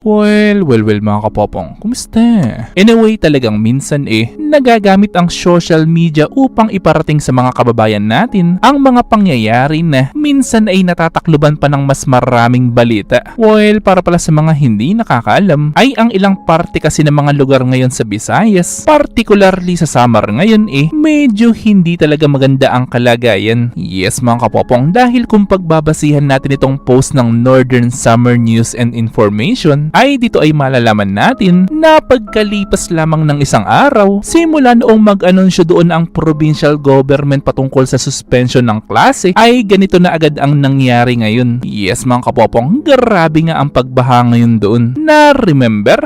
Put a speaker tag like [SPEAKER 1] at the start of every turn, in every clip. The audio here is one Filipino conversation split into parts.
[SPEAKER 1] Well mga kapopong, kumusta? Anyway, talagang minsan nagagamit ang social media upang iparating sa mga kababayan natin ang mga pangyayari na minsan ay natatakluban pa ng mas maraming balita. Para pala sa mga hindi nakakaalam, ay ang ilang parte kasi ng mga lugar ngayon sa Visayas, particularly sa summer ngayon medyo hindi talaga maganda ang kalagayan. Yes mga kapopong, dahil kung pagbabasihan natin itong post ng Northern Summer News and Information, ay dito ay malalaman natin na pagkalipas lamang ng isang araw, simula noong mag-anunsyo doon ang provincial government patungkol sa suspension ng klase, ay ganito na agad ang nangyari ngayon. Yes mga kapopong, grabe nga ang pagbaha ngayon doon. Na remember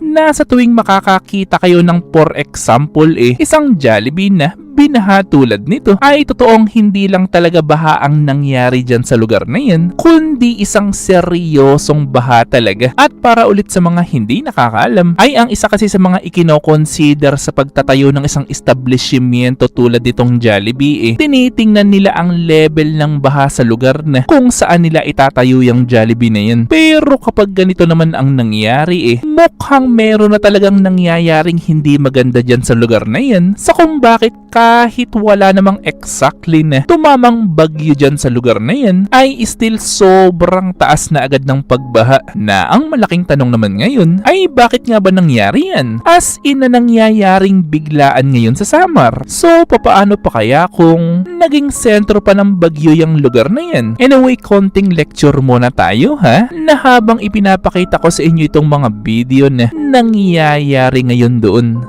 [SPEAKER 1] na sa tuwing makakakita kayo ng for example isang Jollibee na binaha tulad nito, ay totoong hindi lang talaga baha ang nangyari dyan sa lugar na yan, kundi isang seryosong baha talaga. At para ulit sa mga hindi nakakaalam, ay ang isa kasi sa mga ikino-consider sa pagtatayo ng isang establishmento tulad nitong Jollibee, tinitingnan nila ang level ng baha sa lugar na kung saan nila itatayo yung Jollibee na yan. Pero kapag ganito naman ang nangyari mukhang meron na talagang nangyayaring hindi maganda dyan sa lugar na yan, sa kung bakit kahit wala namang exactly na tumamang bagyo dyan sa lugar na yan, ay still sobrang taas na agad ng pagbaha. Na ang malaking tanong naman ngayon ay bakit nga ba nangyari yan? As in na nangyayaring biglaan ngayon sa summer. So papaano pa kaya kung naging sentro pa ng bagyo yung lugar na yan? Anyway, konting lecture muna tayo na habang ipinapakita ko sa inyo itong mga video na nangyayari ngayon doon.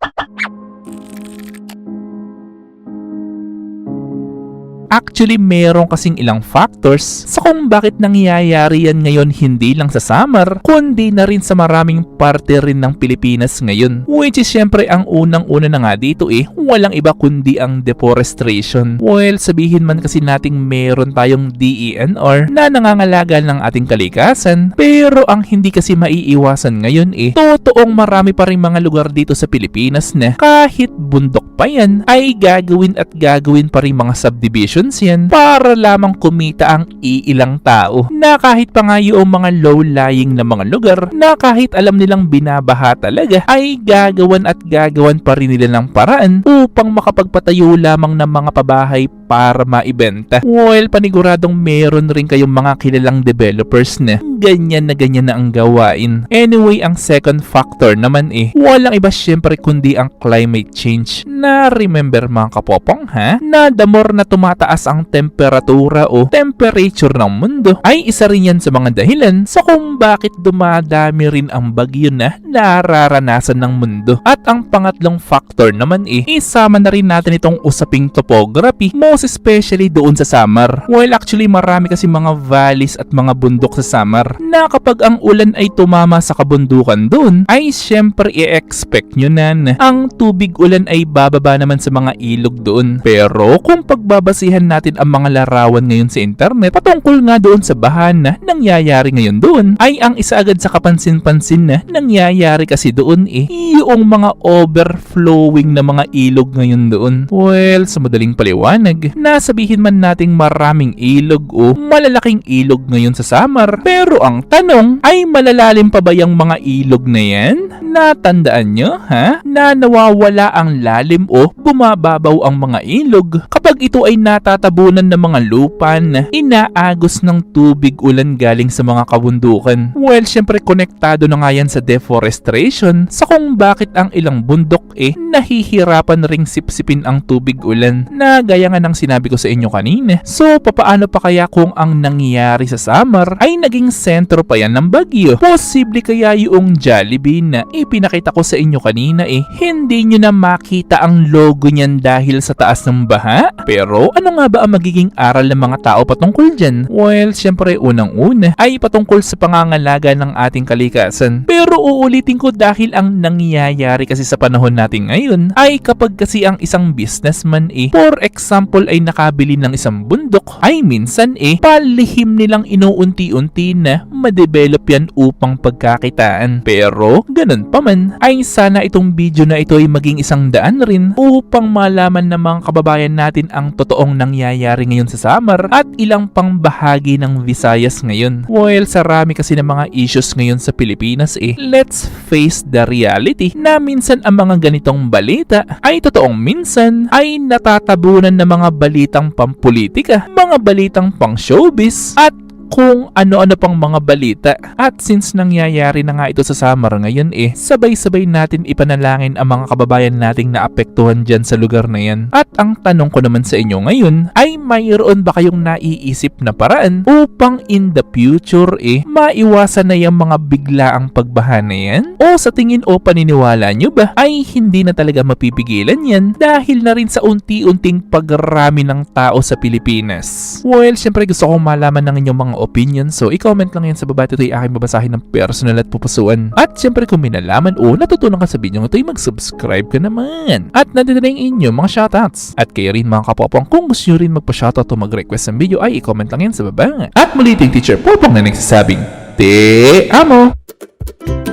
[SPEAKER 1] Actually, meron kasing ilang factors sa kung bakit nangyayari yan ngayon hindi lang sa summer, kundi na rin sa maraming parte rin ng Pilipinas ngayon. Which is syempre ang unang-una na nga dito walang iba kundi ang deforestation. Sabihin man kasi nating meron tayong DENR na nangangalaga ng ating kalikasan, pero ang hindi kasi maiiwasan ngayon totoong marami pa rin mga lugar dito sa Pilipinas na kahit bundok pa yan, ay gagawin at gagawin pa rin mga subdivision yan para lamang kumita ang iilang tao, na kahit pa nga yung mga low-lying na mga lugar na kahit alam nilang binabaha talaga, ay gagawan at gagawan pa rin nila ng paraan upang makapagpatayo lamang ng mga pabahay para maibenta. Paniguradong meron rin kayong mga kilalang developers na ganyan na ang gawain. Anyway, ang second factor naman walang iba syempre kundi ang climate change. Na remember mga kapopong na the more na tumataas ang temperatura o temperature ng mundo, ay isa rin yan sa mga dahilan sa kung bakit dumadami rin ang bagyo na nararanasan ng mundo. At ang pangatlong factor naman isama na rin natin itong usaping topography, most especially doon sa summer. Actually marami kasi mga valleys at mga bundok sa summer na kapag ang ulan ay tumama sa kabundukan doon, ay syempre i-expect nyo na ang tubig ulan ay bababa naman sa mga ilog doon. Pero kung pagbabasihan natin ang mga larawan ngayon sa internet patungkol nga doon sa baha na nangyayari ngayon doon, ay ang isa agad sa kapansin-pansin na nangyayari kasi doon yung mga overflowing na mga ilog ngayon doon. Sa madaling paliwanag, nasabihin man nating maraming ilog o malalaking ilog ngayon sa summer, pero ang tanong ay malalalim pa ba yung mga ilog na yan? Natandaan nyo na nawawala ang lalim o bumababaw ang mga ilog kapag ito ay natatabunan ng mga lupa na inaagos ng tubig ulan galing sa mga kabundukan. Syempre konektado na nga yan sa deforestation sa kung bakit ang ilang bundok nahihirapan ring sipsipin ang tubig ulan, na gaya nga ng sinabi ko sa inyo kanina. So papaano pa kaya kung ang nangyayari sa summer ay naging sentro pa yan ng bagyo? Posible kaya yung Jollibee na ipinakita ko sa inyo kanina hindi nyo na makita ang logo niyan dahil sa taas ng baha? Pero ano nga ba ang magiging aral ng mga tao patungkol dyan? Syempre unang-una ay patungkol sa pangangalaga ng ating kalikasan. Pero uulitin ko, dahil ang nangyayari kasi sa panahon natin ngayon ay kapag kasi ang isang businessman for example ay nakabili ng isang bundok, ay minsan palihim nilang inuunti-unti na ma-develop yan upang pagkakitaan. Pero ganun pa man, ay sana itong video na ito ay maging isang daan rin upang malaman ng mga kababayan natin ang totoong nangyayari ngayon sa Samar at ilang pang bahagi ng Visayas ngayon. Well, sarami kasi ng mga issues ngayon sa Pilipinas Let's face the reality na minsan ang mga ganitong balita ay totoong minsan ay natatabunan ng mga balitang pampolitika, mga balitang pang showbiz at kung ano-ano pang mga balita. At since nangyayari na nga ito sa Samar ngayon sabay-sabay natin ipanalangin ang mga kababayan nating naapektuhan dyan sa lugar na yan. At ang tanong ko naman sa inyo ngayon ay mayroon ba kayong naiisip na paraan upang in the future maiwasan na yung mga biglaang pagbaha na yan? O sa tingin o paniniwala nyo ba ay hindi na talaga mapipigilan yan dahil na rin sa unti-unting pagrami ng tao sa Pilipinas? Well, syempre gusto kong malaman ng inyong mga opinion, so i-comment lang yan sa baba. Ito ay aking babasahin ng personal at pupusuan. At syempre kung may nalaman o natutunan ka sa video ito ay mag-subscribe ka naman. At nandito na yung inyong mga shoutouts. At kayo rin mga kapopong, kung gusto nyo rin magpa-shoutout o mag-request ng video ay i-comment lang yan sa baba. At muli ito yung teacher Popong na nagsasabing, Te amo!